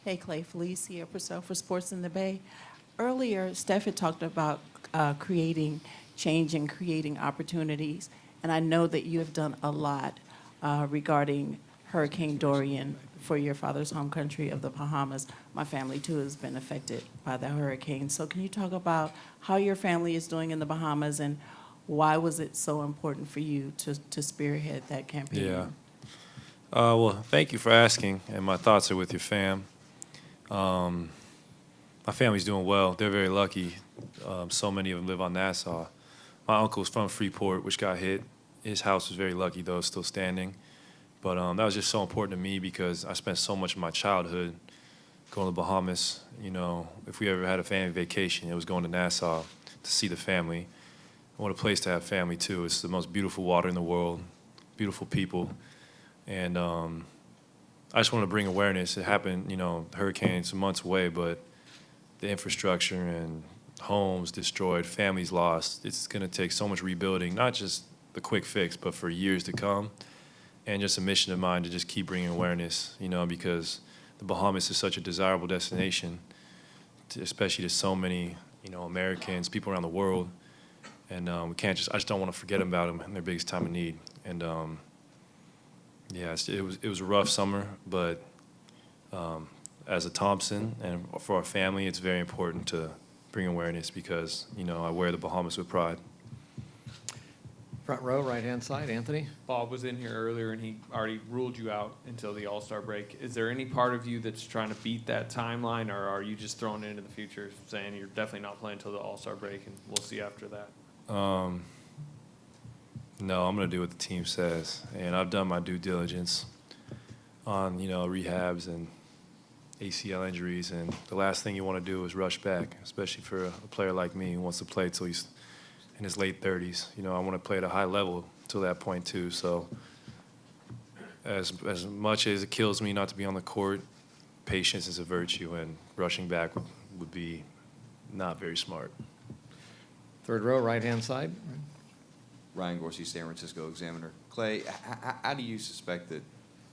Hey, Clay, Felice here for Sports in the Bay. Earlier, Steph had talked about creating change and creating opportunities, and I know that you have done a lot regarding Hurricane Dorian for your father's home country of the Bahamas. My family, too, has been affected by the hurricane. So can you talk about how your family is doing in the Bahamas, and why was it so important for you to spearhead that campaign? Yeah. Well, thank you for asking, and my thoughts are with your fam. My family's doing well. They're very lucky. So many of them live on Nassau. My uncle's from Freeport, which got hit. His house was very lucky, though, still standing. But that was just so important to me because I spent so much of my childhood going to the Bahamas. You know, if we ever had a family vacation, it was going to Nassau to see the family. What a place to have family, too. It's the most beautiful water in the world, beautiful people. And I just want to bring awareness. It happened, you know, hurricanes months away, but the infrastructure and homes destroyed, families lost. It's going to take so much rebuilding, not just the quick fix, but for years to come. And just a mission of mine to just keep bringing awareness, you know, because the Bahamas is such a desirable destination, especially to so many, you know, Americans, people around the world. And I just don't want to forget about them in their biggest time of need. And yeah, it was a rough summer, but as a Thompson and for our family, it's very important to bring awareness because, you know, I wear the Bahamas with pride. Front row, right-hand side, Anthony. Bob was in here earlier, and he already ruled you out until the All-Star break. Is there any part of you that's trying to beat that timeline, or are you just throwing it into the future, saying you're definitely not playing until the All-Star break, and we'll see after that? No, I'm going to do what the team says. And I've done my due diligence on, you know, rehabs and ACL injuries. And the last thing you want to do is rush back, especially for a player like me who wants to play till he's in his late 30s. You know, I want to play at a high level till that point, too. So as much as it kills me not to be on the court, patience is a virtue, and rushing back would be not very smart. Third row, right-hand side. Ryan Gorsey, San Francisco Examiner. Clay, how do you suspect that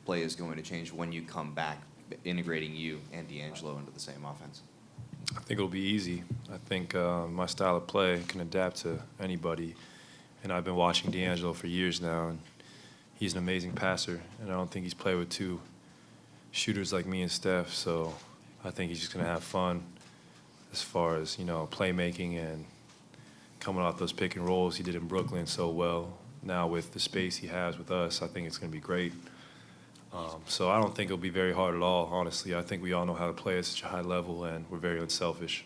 play is going to change when you come back, integrating you and D'Angelo into the same offense? I think it'll be easy. I think my style of play can adapt to anybody. And I've been watching D'Angelo for years now, and he's an amazing passer. And I don't think he's played with two shooters like me and Steph, so I think he's just going to have fun as far as, you know, playmaking and coming off those pick and rolls he did in Brooklyn so well. Now with the space he has with us, I think it's going to be great. So I don't think it'll be very hard at all, honestly. I think we all know how to play at such a high level, and we're very unselfish.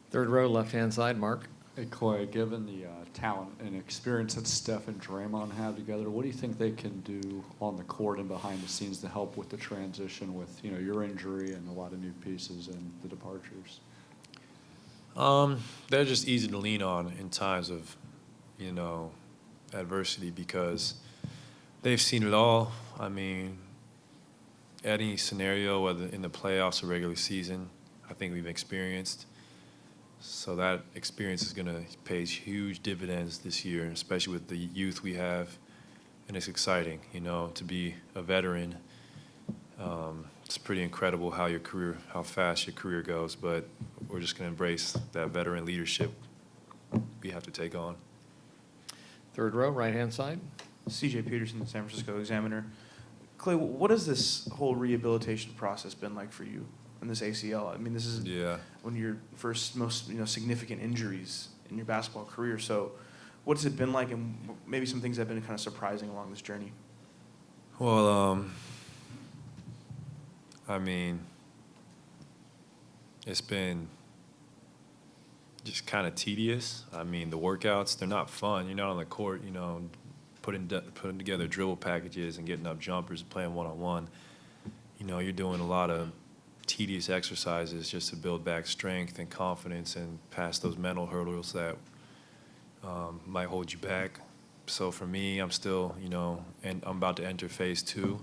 Third row, left-hand side, Mark. Hey, Clay, given the talent and experience that Steph and Draymond have together, what do you think they can do on the court and behind the scenes to help with the transition with, you know, your injury and a lot of new pieces and the departures? They're just easy to lean on in times of, you know, adversity because they've seen it all. I mean, any scenario, whether in the playoffs or regular season, I think we've experienced. So that experience is going to pay huge dividends this year, especially with the youth we have. And it's exciting, you know, to be a veteran. It's pretty incredible how fast your career goes, but we're just going to embrace that veteran leadership we have to take on. Third row, right-hand side. CJ Peterson, San Francisco Examiner. Clay, what has this whole rehabilitation process been like for you in this ACL? I mean, this is one of your first most significant injuries in your basketball career. So what has it been like, and maybe some things that have been kind of surprising along this journey? Well, I mean, it's been just kind of tedious. I mean, the workouts, they're not fun. You're not on the court, you know, putting together dribble packages and getting up jumpers and playing one-on-one. You know, you're doing a lot of tedious exercises just to build back strength and confidence and pass those mental hurdles that might hold you back. So for me, I'm still, you know, and I'm about to enter phase 2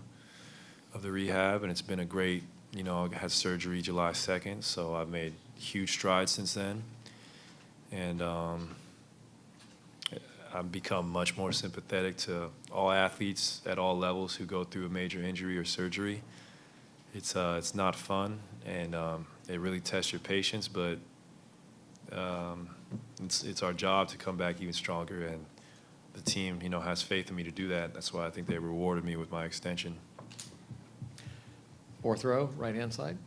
of the rehab, and it's been a great, you know, I had surgery July 2nd, so I've made huge strides since then. And I've become much more sympathetic to all athletes at all levels who go through a major injury or surgery. it's not fun, and it really tests your patience. But it's our job to come back even stronger, and the team, has faith in me to do that. That's why I think they rewarded me with my extension. Fourth row, right-hand side.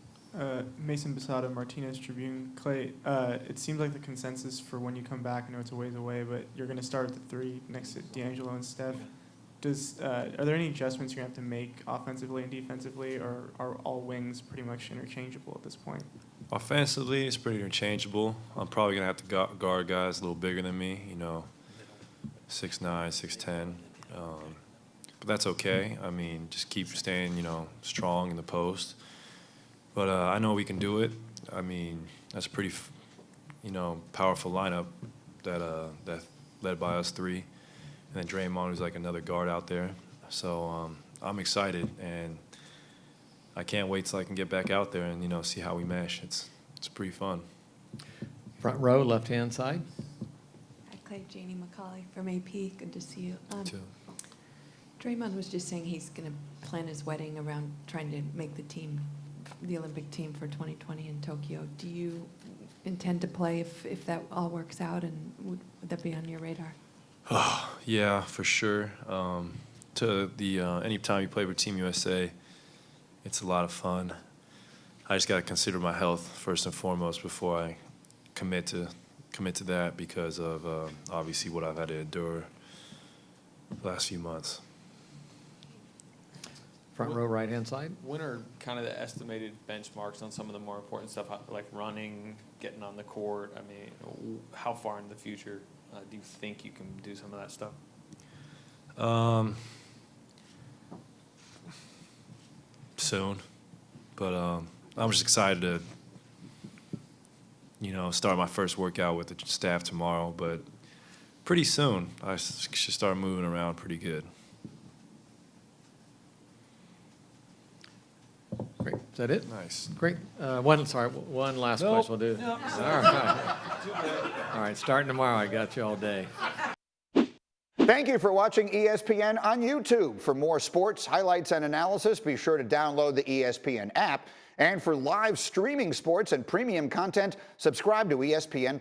Mason Basada, Martinez Tribune. Klay, it seems like the consensus for when you come back, I know it's a ways away, but you're going to start at the 3 next to D'Angelo and Steph. Are there any adjustments you're going to have to make offensively and defensively, or are all wings pretty much interchangeable at this point? Offensively, it's pretty interchangeable. I'm probably going to have to guard guys a little bigger than me, 6'9", 6'10". But that's okay. I mean, just keep staying, strong in the post. But I know we can do it. I mean, that's a pretty, powerful lineup that led by us 3. And then Draymond, who's like another guard out there. So I'm excited, and I can't wait till I can get back out there and, see how we mesh. It's pretty fun. Front row, left-hand side. Hi, Clay. Janie McCauley from AP. Good to see you. Too. Draymond was just saying he's going to plan his wedding around trying to make the Olympic team for 2020 in Tokyo. Do you intend to play if that all works out, and would that be on your radar? Yeah, for sure. Anytime you play for Team USA, it's a lot of fun. I just got to consider my health first and foremost before I commit to that, because of obviously what I've had to endure the last few months. Front row, right-hand side. When are kind of the estimated benchmarks on some of the more important stuff, like running, getting on the court? I mean, how far in the future do you think you can do some of that stuff? Soon, but I'm just excited to, start my first workout with the staff tomorrow. But pretty soon, I should start moving around pretty good. Great. Is that it? Nice. Great. One last question we'll do. All right. All right, starting tomorrow, I got you all day. Thank you for watching ESPN on YouTube. For more sports, highlights, and analysis, be sure to download the ESPN app. And for live streaming sports and premium content, subscribe to ESPN+.